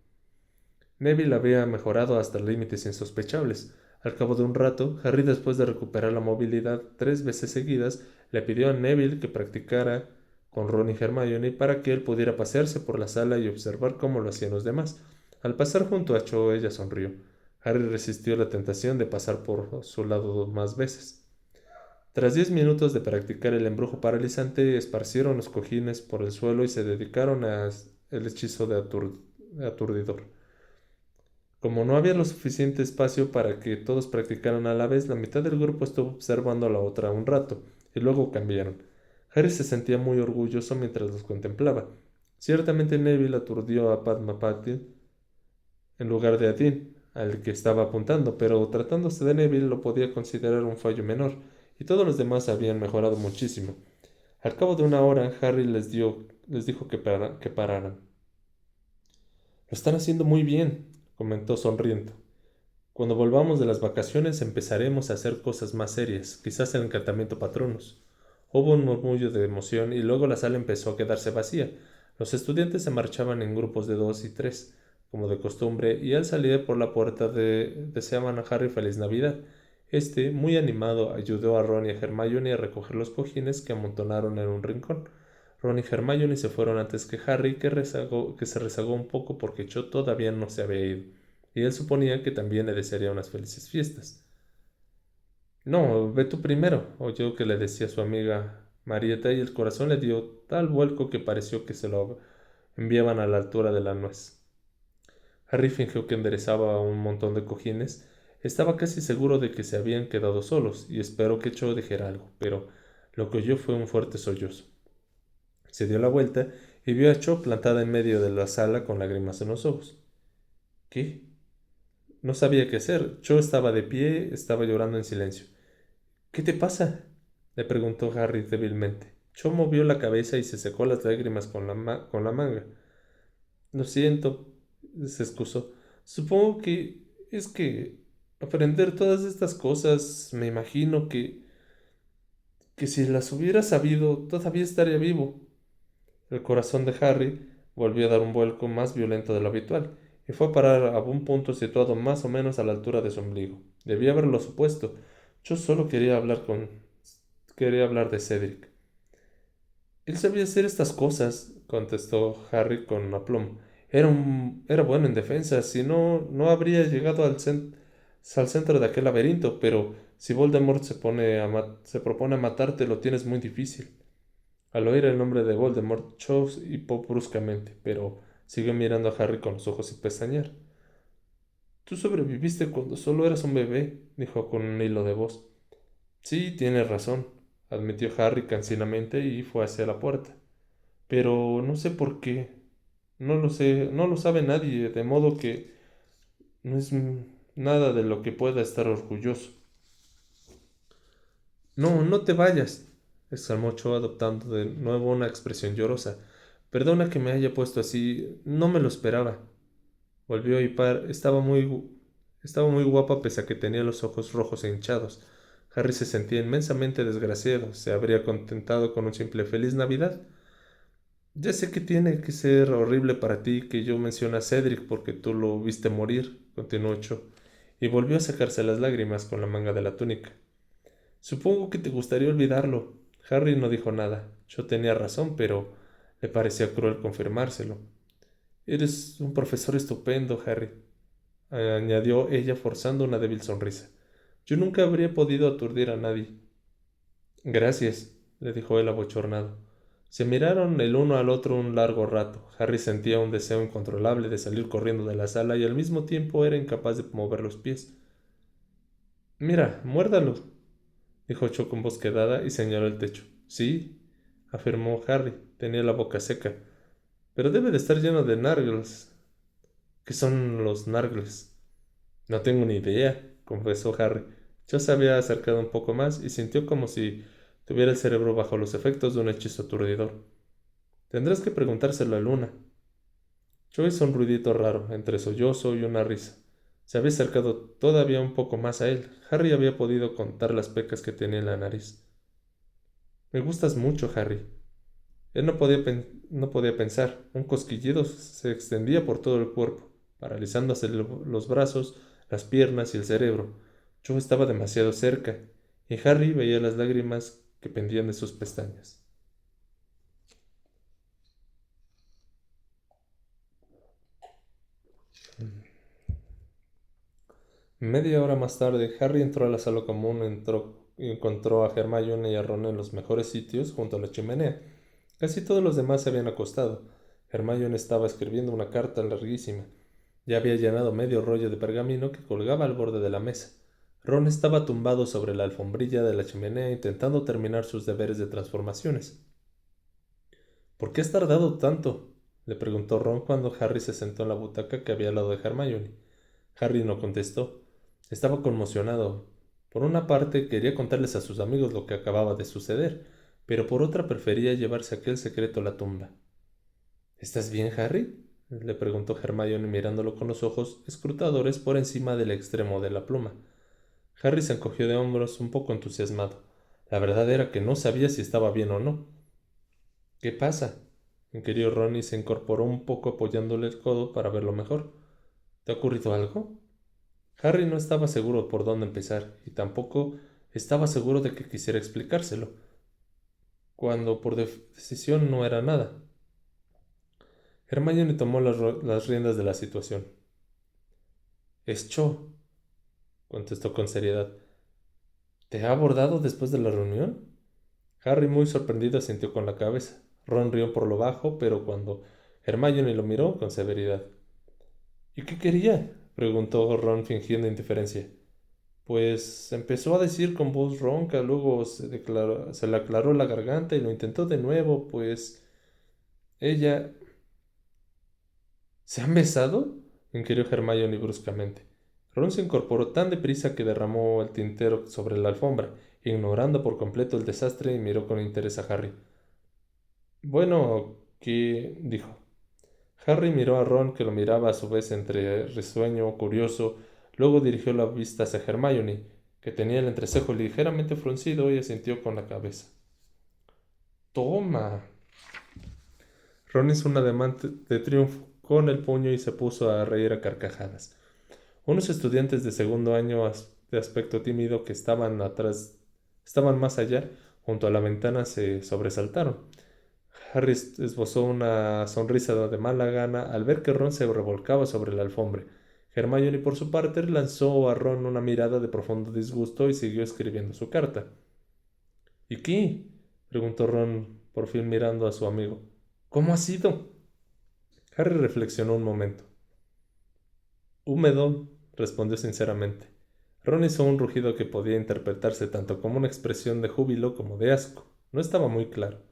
Speaker 1: Neville había mejorado hasta límites insospechables. Al cabo de un rato, Harry, después de recuperar la movilidad 3 veces seguidas, le pidió a Neville que practicara con Ron y Hermione para que él pudiera pasearse por la sala y observar cómo lo hacían los demás. Al pasar junto a Cho, ella sonrió. Harry resistió la tentación de pasar por su lado más veces. Tras 10 minutos de practicar el embrujo paralizante, esparcieron los cojines por el suelo y se dedicaron al hechizo de aturdidor. Como no había lo suficiente espacio para que todos practicaran a la vez, la mitad del grupo estuvo observando a la otra un rato, y luego cambiaron. Harry se sentía muy orgulloso mientras los contemplaba. Ciertamente Neville aturdió a Padma Patil en lugar de a Dean, al que estaba apuntando, pero tratándose de Neville lo podía considerar un fallo menor, y todos los demás habían mejorado muchísimo. Al cabo de una hora, Harry les dijo que pararan. Lo están haciendo muy bien, comentó sonriendo. Cuando volvamos de las vacaciones empezaremos a hacer cosas más serias, quizás el encantamiento Patronus. Hubo un murmullo de emoción y luego la sala empezó a quedarse vacía. Los estudiantes se marchaban en grupos de 2 y 3, como de costumbre, y al salir por la puerta deseaban a Harry feliz Navidad. Este, muy animado, ayudó a Ron y a Hermione a recoger los cojines que amontonaron en un rincón. Ron y Hermione se fueron antes que Harry, que se rezagó un poco porque Cho todavía no se había ido, y él suponía que también le desearía unas felices fiestas. No, ve tú primero, oyó que le decía su amiga Marieta, y el corazón le dio tal vuelco que pareció que se lo enviaban a la altura de la nuez. Harry fingió que enderezaba un montón de cojines. Estaba casi seguro de que se habían quedado solos, y esperó que Cho dijera algo, pero lo que oyó fue un fuerte sollozo. Se dio la vuelta y vio a Cho plantada en medio de la sala con lágrimas en los ojos. ¿Qué? No sabía qué hacer. Cho estaba de pie, estaba llorando en silencio. ¿Qué te pasa? Le preguntó Harry débilmente. Cho movió la cabeza y se secó las lágrimas con la manga. Lo siento, se excusó. Supongo que es que aprender todas estas cosas, me imagino que si las hubiera sabido, todavía estaría vivo. El corazón de Harry volvió a dar un vuelco más violento de lo habitual, y fue a parar a un punto situado más o menos a la altura de su ombligo. Debía haberlo supuesto. Yo solo quería hablar de Cedric. Él sabía hacer estas cosas, contestó Harry con aplomo. Era bueno en defensa, si no, no habría llegado al centro de aquel laberinto, pero si Voldemort se propone a matarte, lo tienes muy difícil. Al oír el nombre de Voldemort, Cho hipó bruscamente, pero siguió mirando a Harry con los ojos sin pestañear. Tú sobreviviste cuando solo eras un bebé, dijo con un hilo de voz. Sí, tienes razón, admitió Harry cansinamente y fue hacia la puerta. Pero no sé por qué. No lo sé, no lo sabe nadie, de modo que no es nada de lo que pueda estar orgulloso. No, no te vayas, exclamó Cho adoptando de nuevo una expresión llorosa. Perdona que me haya puesto así, no me lo esperaba. Volvió a hipar, estaba muy guapa pese a que tenía los ojos rojos e hinchados. Harry se sentía inmensamente desgraciado. ¿Se habría contentado con un simple feliz Navidad? Ya sé que tiene que ser horrible para ti que yo mencione a Cedric porque tú lo viste morir, continuó Cho, y volvió a sacarse las lágrimas con la manga de la túnica. Supongo que te gustaría olvidarlo. Harry no dijo nada. Cho tenía razón, pero le parecía cruel confirmárselo. Eres un profesor estupendo, Harry, añadió ella forzando una débil sonrisa. Yo nunca habría podido aturdir a nadie. Gracias, le dijo él abochornado. Se miraron el uno al otro un largo rato. Harry sentía un deseo incontrolable de salir corriendo de la sala y al mismo tiempo era incapaz de mover los pies. Mira, muérdalo, dijo Cho con voz quedada y señaló el techo. Sí, afirmó Harry. Tenía la boca seca. Pero debe de estar lleno de nargles. ¿Qué son los nargles? No tengo ni idea, confesó Harry. Cho se había acercado un poco más y sintió como si tuviera el cerebro bajo los efectos de un hechizo aturdidor. Tendrás que preguntárselo a Luna. Cho hizo un ruidito raro, entre sollozo y una risa. Se había acercado todavía un poco más a él. Harry había podido contar las pecas que tenía en la nariz. Me gustas mucho, Harry. Él no podía pensar. Un cosquillido se extendía por todo el cuerpo, paralizándose los brazos, las piernas y el cerebro. Joe estaba demasiado cerca, y Harry veía las lágrimas que pendían de sus pestañas. Media hora más tarde, Harry entró a la sala común y encontró a Hermione y a Ron en los mejores sitios junto a la chimenea. Casi todos los demás se habían acostado. Hermione estaba escribiendo una carta larguísima. Ya había llenado medio rollo de pergamino que colgaba al borde de la mesa. Ron estaba tumbado sobre la alfombrilla de la chimenea intentando terminar sus deberes de transformaciones. ¿Por qué has tardado tanto? Le preguntó Ron cuando Harry se sentó en la butaca que había al lado de Hermione. Harry no contestó. Estaba conmocionado. Por una parte quería contarles a sus amigos lo que acababa de suceder, pero por otra prefería llevarse aquel secreto a la tumba. ¿Estás bien, Harry? Le preguntó Hermione mirándolo con los ojos escrutadores por encima del extremo de la pluma. Harry se encogió de hombros un poco entusiasmado. La verdad era que no sabía si estaba bien o no. ¿Qué pasa? Inquirió Ron y se incorporó un poco apoyándole el codo para verlo mejor. ¿Te ha ocurrido algo? Harry no estaba seguro por dónde empezar y tampoco estaba seguro de que quisiera explicárselo, cuando por decisión no era nada. Hermione tomó las riendas de la situación. Es Cho, contestó con seriedad. ¿Te ha abordado después de la reunión? Harry, muy sorprendido, asintió con la cabeza. Ron rió por lo bajo, pero cuando Hermione lo miró con severidad. ¿Y qué quería? Preguntó Ron fingiendo indiferencia. Pues empezó a decir con voz ronca, luego se le aclaró la garganta y lo intentó de nuevo, pues ella... ¿Se han besado? Inquirió Hermione bruscamente. Ron se incorporó tan deprisa que derramó el tintero sobre la alfombra, ignorando por completo el desastre y miró con interés a Harry. Bueno, ¿qué? Dijo. Harry miró a Ron, que lo miraba a su vez entre risueño, curioso, luego dirigió la vista hacia Hermione, que tenía el entrecejo ligeramente fruncido y asintió con la cabeza. Toma. Ron hizo un ademán de triunfo con el puño y se puso a reír a carcajadas. Unos estudiantes de segundo año de aspecto tímido que estaban más allá, junto a la ventana, se sobresaltaron. Harry esbozó una sonrisa de mala gana al ver que Ron se revolcaba sobre la alfombra. Hermione, por su parte, lanzó a Ron una mirada de profundo disgusto y siguió escribiendo su carta. ¿Y qué? Preguntó Ron, por fin mirando a su amigo. ¿Cómo ha sido? Harry reflexionó un momento. Húmedo, respondió sinceramente. Ron hizo un rugido que podía interpretarse tanto como una expresión de júbilo como de asco. No estaba muy claro.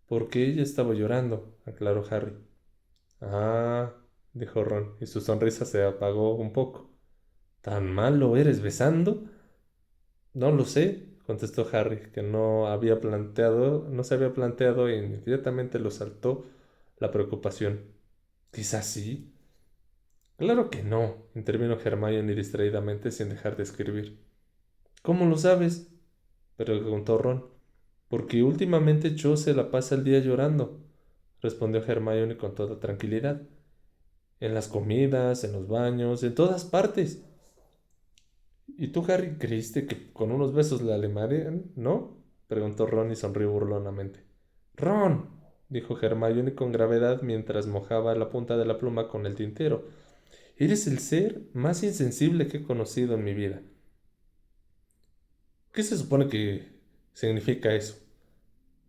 Speaker 1: Porque ella estaba llorando, aclaró Harry. Ah, dijo Ron, y su sonrisa se apagó un poco. ¿Tan malo eres besando? No lo sé, contestó Harry, que no se había planteado e inmediatamente lo saltó la preocupación. Quizás sí. Claro que no, intervino Hermione distraídamente sin dejar de escribir. ¿Cómo lo sabes? Preguntó Ron. Porque últimamente Cho se la pasa el día llorando, respondió Hermione con toda tranquilidad. En las comidas, en los baños, en todas partes. ¿Y tú, Harry, creíste que con unos besos la alimarían, no? Preguntó Ron y sonrió burlonamente. Ron, dijo Hermione con gravedad mientras mojaba la punta de la pluma con el tintero. Eres el ser más insensible que he conocido en mi vida. ¿Qué se supone que significa eso?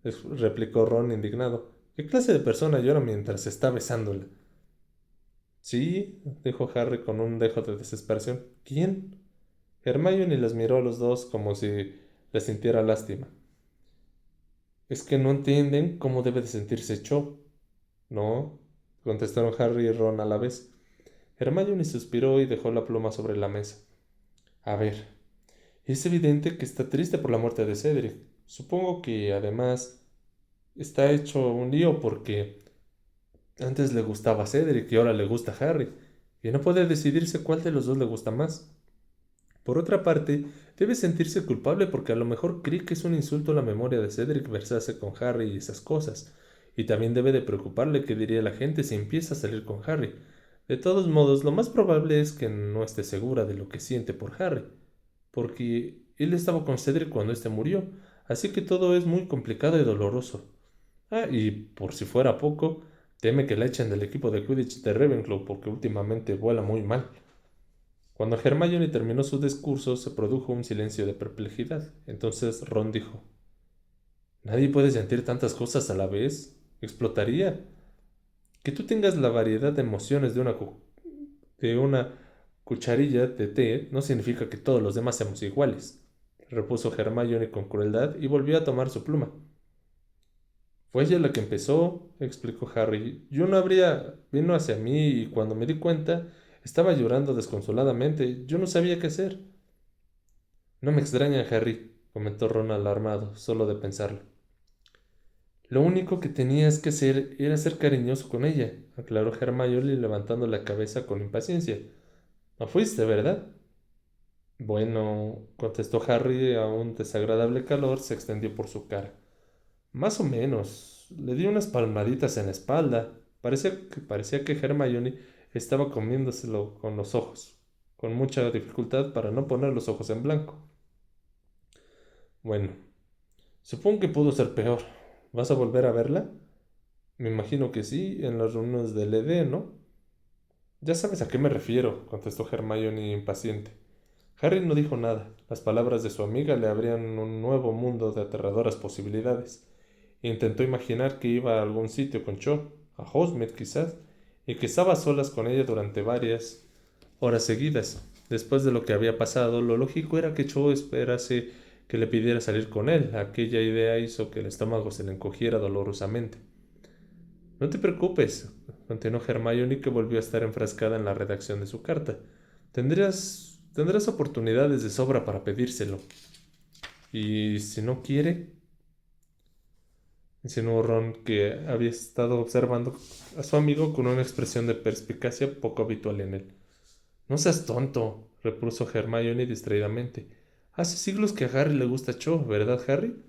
Speaker 1: Replicó Ron indignado. ¿Qué clase de persona llora mientras se está besándola? Sí, dijo Harry con un dejo de desesperación. ¿Quién? Hermione les miró a los dos como si les sintiera lástima. ¿Es que no entienden cómo debe de sentirse Cho? No, contestaron Harry y Ron a la vez. Hermione suspiró y dejó la pluma sobre la mesa. A ver, es evidente que está triste por la muerte de Cedric. Supongo que, además, está hecho un lío porque antes le gustaba a Cedric y ahora le gusta a Harry, y no puede decidirse cuál de los dos le gusta más. Por otra parte, debe sentirse culpable porque a lo mejor cree que es un insulto a la memoria de Cedric besarse con Harry y esas cosas. Y también debe de preocuparle qué diría la gente si empieza a salir con Harry. De todos modos, lo más probable es que no esté segura de lo que siente por Harry, porque él estaba con Cedric cuando éste murió, así que todo es muy complicado y doloroso. Ah, y por si fuera poco, teme que la echen del equipo de Quidditch de Ravenclaw porque últimamente vuela muy mal. Cuando Hermione terminó su discurso, se produjo un silencio de perplejidad. Entonces Ron dijo: Nadie puede sentir tantas cosas a la vez. Explotaría. Que tú tengas la variedad de emociones de una cucharilla de té no significa que todos los demás seamos iguales, repuso Hermione con crueldad y volvió a tomar su pluma. Fue ella la que empezó, explicó Harry. Yo no habría... Vino hacia mí y cuando me di cuenta estaba llorando desconsoladamente. Yo no sabía qué hacer. No me extraña, Harry, comentó Ron alarmado, solo de pensarlo. Lo único que tenías que hacer era ser cariñoso con ella, aclaró Hermione levantando la cabeza con impaciencia. No fuiste, ¿verdad? Bueno, contestó Harry, a un desagradable calor se extendió por su cara. Más o menos. Le di unas palmaditas en la espalda. Parecía que Hermione estaba comiéndoselo con los ojos, con mucha dificultad para no poner los ojos en blanco. Bueno, supongo que pudo ser peor. ¿Vas a volver a verla? Me imagino que sí, en las reuniones del ED, ¿no? Ya sabes a qué me refiero, contestó Hermione impaciente. Harry no dijo nada. Las palabras de su amiga le abrían un nuevo mundo de aterradoras posibilidades. Intentó imaginar que iba a algún sitio con Cho, a Hogsmeade quizás, y que estaba a solas con ella durante varias horas seguidas. Después de lo que había pasado, lo lógico era que Cho esperase que le pidiera salir con él. Aquella idea hizo que el estómago se le encogiera dolorosamente. No te preocupes, continuó Hermione, que volvió a estar enfrascada en la redacción de su carta. Tendrás oportunidades de sobra para pedírselo. Y si no quiere, insinuó Ron, que había estado observando a su amigo con una expresión de perspicacia poco habitual en él. No seas tonto, repuso Hermione distraídamente. Hace siglos que a Harry le gusta Cho, ¿verdad, Harry?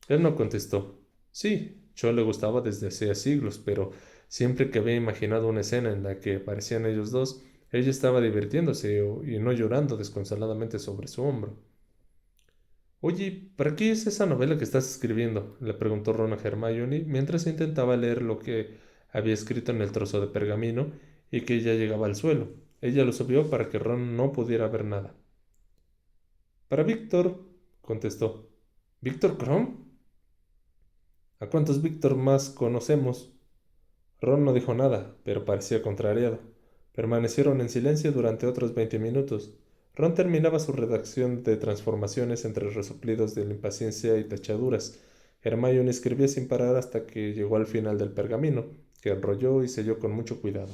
Speaker 1: Él no contestó. Sí, Cho le gustaba desde hacía siglos, pero siempre que había imaginado una escena en la que aparecían ellos dos, ella estaba divirtiéndose y no llorando desconsoladamente sobre su hombro. Oye, ¿para qué es esa novela que estás escribiendo? Le preguntó Ron a Hermione mientras intentaba leer lo que había escrito en el trozo de pergamino y que ya llegaba al suelo. Ella lo subió para que Ron no pudiera ver nada. Para Víctor, contestó. ¿Víctor Crumb? ¿A cuántos Víctor más conocemos? Ron no dijo nada, pero parecía contrariado. Permanecieron en silencio durante otros 20 minutos. Ron terminaba su redacción de transformaciones entre resoplidos de la impaciencia y tachaduras. Hermione escribía sin parar hasta que llegó al final del pergamino, que enrolló y selló con mucho cuidado.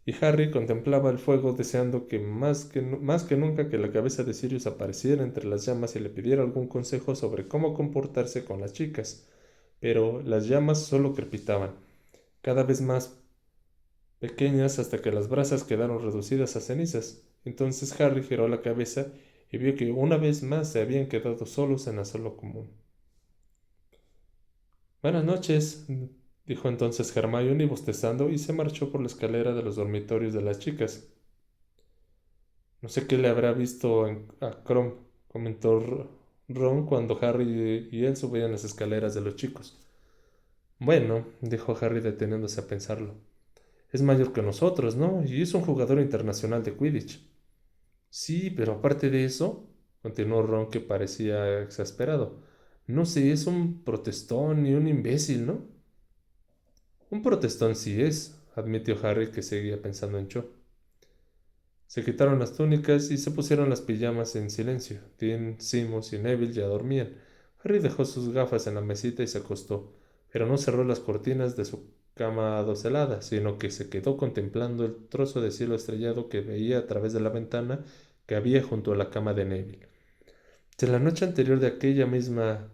Speaker 1: Y Harry contemplaba el fuego deseando que más que nunca que la cabeza de Sirius apareciera entre las llamas y le pidiera algún consejo sobre cómo comportarse con las chicas. Pero las llamas solo crepitaban, cada vez más pequeñas hasta que las brasas quedaron reducidas a cenizas. Entonces Harry giró la cabeza y vio que una vez más se habían quedado solos en la sala común. Buenas noches, dijo entonces Hermione bostezando y se marchó por la escalera de los dormitorios de las chicas. No sé qué le habrá visto a Krum, comentó Ron cuando Harry y él subían las escaleras de los chicos. Bueno, dijo Harry deteniéndose a pensarlo. Es mayor que nosotros, ¿no? Y es un jugador internacional de Quidditch. Sí, pero aparte de eso, continuó Ron, que parecía exasperado. No sé, es un protestón y un imbécil, ¿no? Un protestón sí es, admitió Harry, que seguía pensando en Cho. Se quitaron las túnicas y se pusieron las pijamas en silencio. Dean, Seamus y Neville ya dormían. Harry dejó sus gafas en la mesita y se acostó, pero no cerró las cortinas de su cama adoselada, sino que se quedó contemplando el trozo de cielo estrellado que veía a través de la ventana que había junto a la cama de Neville. Si la noche anterior de aquella misma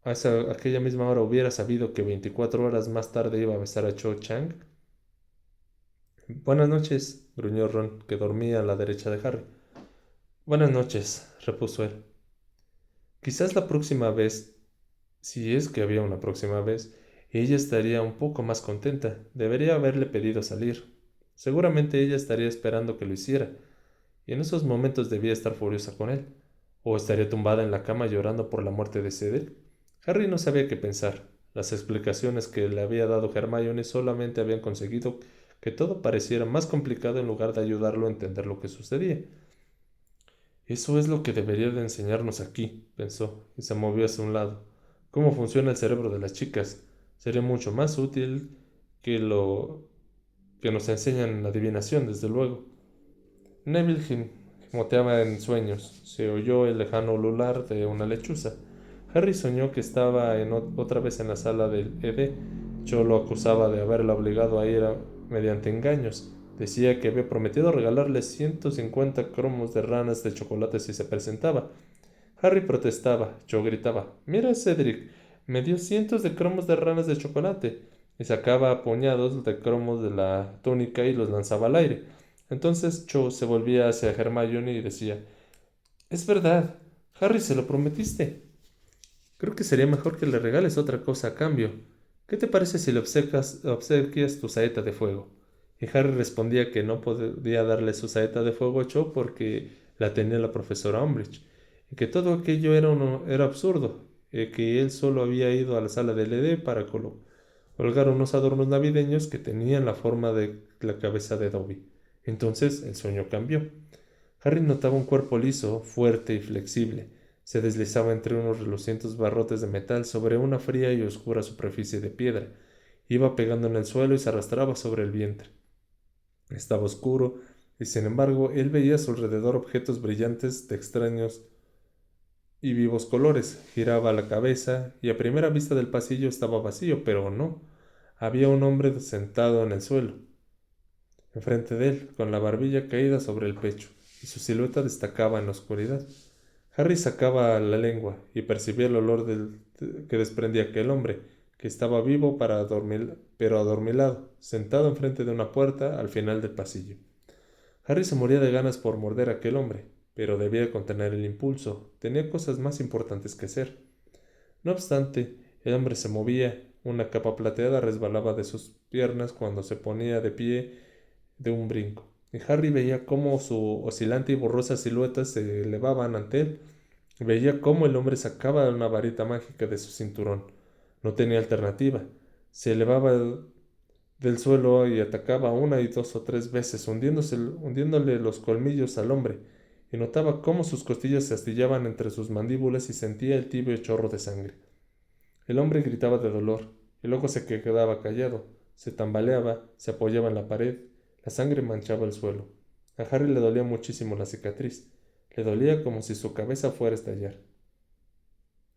Speaker 1: hora hubiera sabido que 24 horas más tarde iba a besar a Cho Chang. Buenas noches, gruñó Ron, que dormía a la derecha de Harry. Buenas noches, repuso él. Quizás la próxima vez, si es que había una próxima vez, ella estaría un poco más contenta. Debería haberle pedido salir. Seguramente ella estaría esperando que lo hiciera, y en esos momentos debía estar furiosa con él. ¿O estaría tumbada en la cama llorando por la muerte de Cedric? Harry no sabía qué pensar. Las explicaciones que le había dado Hermione solamente habían conseguido que todo pareciera más complicado en lugar de ayudarlo a entender lo que sucedía. Eso es lo que debería de enseñarnos aquí, pensó, y se movió hacia un lado. ¿Cómo funciona el cerebro de las chicas? Sería mucho más útil que lo que nos enseñan en la adivinación, desde luego. Neville gimoteaba en sueños. Se oyó el lejano ulular de una lechuza. Harry soñó que estaba otra vez en la sala del Ed. Cho lo acusaba de haberla obligado a ir mediante engaños. Decía que había prometido regalarle 150 cromos de ranas de chocolate si se presentaba. Harry protestaba. Cho gritaba: «Mira, Cedric, me dio cientos de cromos de ranas de chocolate», y sacaba puñados de cromos de la túnica y los lanzaba al aire. Entonces Cho se volvía hacia Hermione y decía: «Es verdad, Harry, se lo prometiste. Creo que sería mejor que le regales otra cosa a cambio. ¿Qué te parece si le obsequias tu saeta de fuego?» Y Harry respondía que no podía darle su saeta de fuego a Cho porque la tenía la profesora Umbridge, y que todo aquello era absurdo, y que él solo había ido a la sala del ED para colgar unos adornos navideños que tenían la forma de la cabeza de Dobby. Entonces el sueño cambió. Harry notaba un cuerpo liso, fuerte y flexible. Se deslizaba entre unos relucientes barrotes de metal sobre una fría y oscura superficie de piedra. Iba pegando en el suelo y se arrastraba sobre el vientre. Estaba oscuro, y sin embargo él veía a su alrededor objetos brillantes de extraños y vivos colores. Giraba la cabeza, y a primera vista del pasillo estaba vacío, pero no. Había un hombre sentado en el suelo, enfrente de él, con la barbilla caída sobre el pecho, y su silueta destacaba en la oscuridad. Harry sacaba la lengua y percibía el olor que desprendía aquel hombre, que estaba vivo pero adormilado, sentado enfrente de una puerta al final del pasillo. Harry se moría de ganas por morder a aquel hombre, pero debía contener el impulso. Tenía cosas más importantes que hacer. No obstante, el hombre se movía. Una capa plateada resbalaba de sus piernas cuando se ponía de pie de un brinco, y Harry veía cómo su oscilante y borrosa silueta se elevaban ante él. Veía cómo el hombre sacaba una varita mágica de su cinturón. No tenía alternativa. Se elevaba del suelo y atacaba una y dos o tres veces, hundiéndole los colmillos al hombre, y notaba cómo sus costillas se astillaban entre sus mandíbulas y sentía el tibio chorro de sangre. El hombre gritaba de dolor, y luego se quedaba callado, se tambaleaba, se apoyaba en la pared, la sangre manchaba el suelo. A Harry le dolía muchísimo la cicatriz, le dolía como si su cabeza fuera a estallar.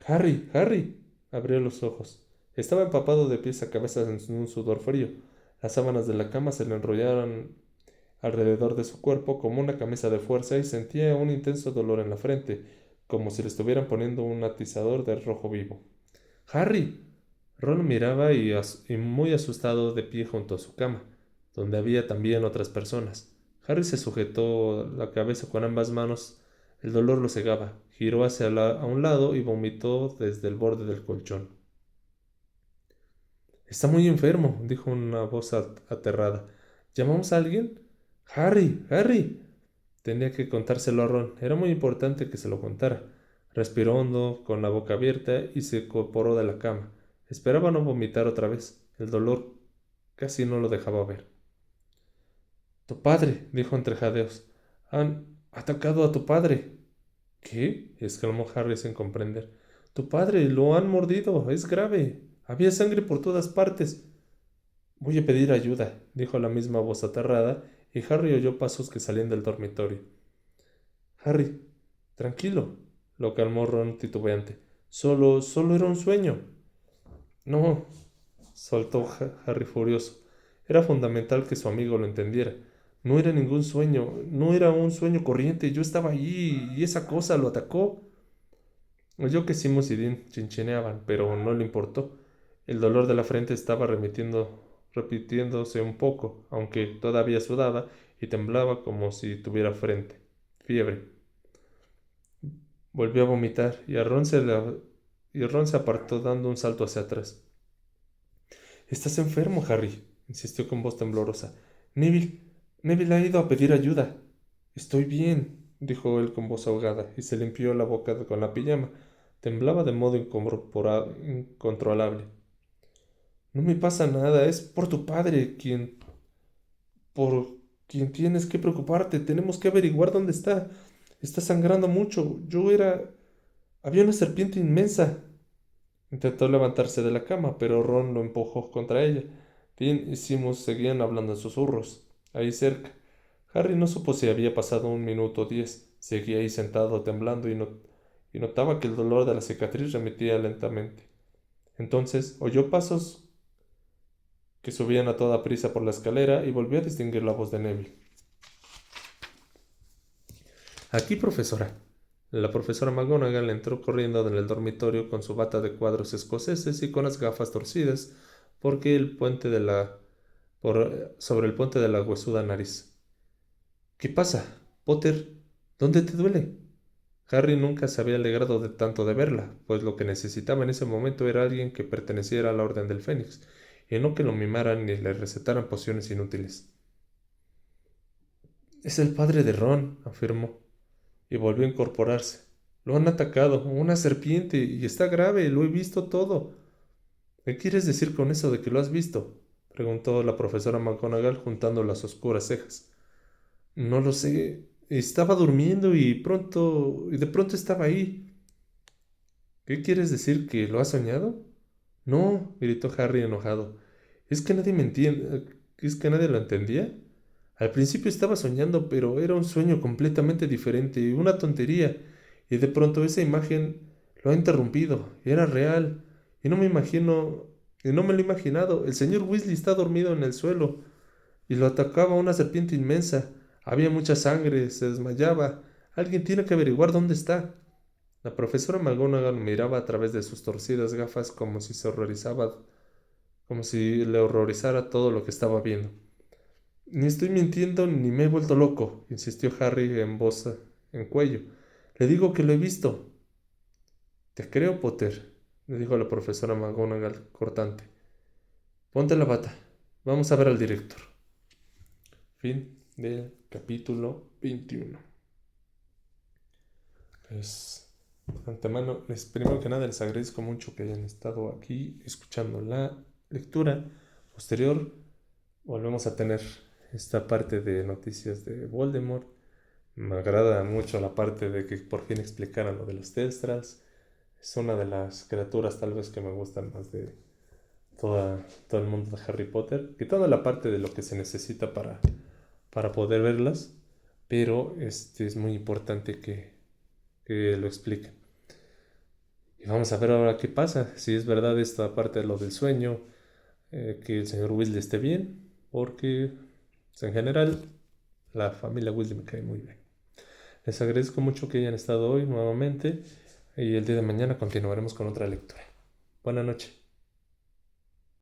Speaker 1: «Harry, Harry», abrió los ojos. Estaba empapado de pies a cabeza en un sudor frío. Las sábanas de la cama se le enrollaron alrededor de su cuerpo como una camisa de fuerza y sentía un intenso dolor en la frente, como si le estuvieran poniendo un atizador de rojo vivo. «Harry». Ron miraba y muy asustado de pie junto a su cama, donde había también otras personas. Harry se sujetó la cabeza con ambas manos. El dolor lo cegaba. Giró a un lado y vomitó desde el borde del colchón. «Está muy enfermo», dijo una voz aterrada. «¿Llamamos a alguien?» «Harry, Harry». Tenía que contárselo a Ron. Era muy importante que se lo contara. Respiró hondo, con la boca abierta, y se incorporó de la cama. Esperaba no vomitar otra vez. El dolor casi no lo dejaba ver. «Tu padre», dijo entre jadeos. «Han atacado a tu padre». «¿Qué?», exclamó Harry sin comprender. «Tu padre, lo han mordido. Es grave. Había sangre por todas partes». «Voy a pedir ayuda», dijo la misma voz aterrada, y Harry oyó pasos que salían del dormitorio. «Harry, tranquilo», lo calmó Ron titubeante. Solo era un sueño». «No», soltó Harry furioso. Era fundamental que su amigo lo entendiera. No era ningún sueño, no era un sueño corriente. Yo estaba allí y esa cosa lo atacó. Oyó que Seamus y Dean chinchineaban, pero no le importó. El dolor de la frente estaba repitiéndose un poco, aunque todavía sudaba y temblaba como si tuviera fiebre. Volvió a vomitar y Ron se apartó dando un salto hacia atrás. Estás enfermo, Harry, insistió con voz temblorosa. Neville, Neville ha ido a pedir ayuda. Estoy bien, dijo él con voz ahogada, y se limpió la boca con la pijama. Temblaba de modo incontrolable. No me pasa nada, es por tu padre por quien tienes que preocuparte. Tenemos que averiguar dónde está. Está sangrando mucho. Había una serpiente inmensa. Intentó levantarse de la cama, pero Ron lo empujó contra ella. Dean y Seamus seguían hablando en susurros, ahí cerca. Harry no supo si había pasado 1 minuto o 10. Seguía ahí sentado, temblando, y notaba que el dolor de la cicatriz remitía lentamente. Entonces oyó pasos que subían a toda prisa por la escalera y volvió a distinguir la voz de Neville. Aquí, profesora. La profesora McGonagall entró corriendo en el dormitorio con su bata de cuadros escoceses y con las gafas torcidas porque sobre el puente de la huesuda nariz. ¿Qué pasa, Potter? ¿Dónde te duele? Harry nunca se había alegrado de tanto de verla, pues lo que necesitaba en ese momento era alguien que perteneciera a la Orden del Fénix, y no que lo mimaran ni le recetaran pociones inútiles. Es el padre de Ron, afirmó, y volvió a incorporarse. Lo han atacado, una serpiente, y está grave, lo he visto todo. ¿Qué quieres decir con eso de que lo has visto? Preguntó la profesora McGonagall juntando las oscuras cejas. No lo sé. Estaba durmiendo y de pronto estaba ahí. ¿Qué quieres decir? ¿Que lo has soñado? No, gritó Harry enojado. ¿Es que nadie me entiende? ¿Es que nadie lo entendía? Al principio estaba soñando, pero era un sueño completamente diferente, una tontería, y de pronto esa imagen lo ha interrumpido. Era real, y no me lo he imaginado. El señor Weasley está dormido en el suelo, y lo atacaba una serpiente inmensa. Había mucha sangre, se desmayaba. Alguien tiene que averiguar dónde está. La profesora McGonagall miraba a través de sus torcidas gafas como si le horrorizara todo lo que estaba viendo. Ni estoy mintiendo ni me he vuelto loco, insistió Harry en cuello. Le digo que lo he visto. Te creo, Potter, le dijo la profesora McGonagall cortante. Ponte la bata. Vamos a ver al director. Fin del capítulo 21. Pues, de antemano, primero que nada les agradezco mucho que hayan estado aquí escuchando la lectura. Posterior, volvemos a tener esta parte de noticias de Voldemort. Me agrada mucho la parte de que por fin explicaran lo de los Testrals. Es una de las criaturas tal vez que me gustan más de todo el mundo de Harry Potter. Quitando la parte de lo que se necesita para poder verlas. Pero es muy importante que lo expliquen. Y vamos a ver ahora qué pasa. Si es verdad esta parte de lo del sueño. Que el señor Weasley esté bien. Porque pues, en general la familia Weasley me cae muy bien. Les agradezco mucho que hayan estado hoy nuevamente y el día de mañana continuaremos con otra lectura. Buenas noches.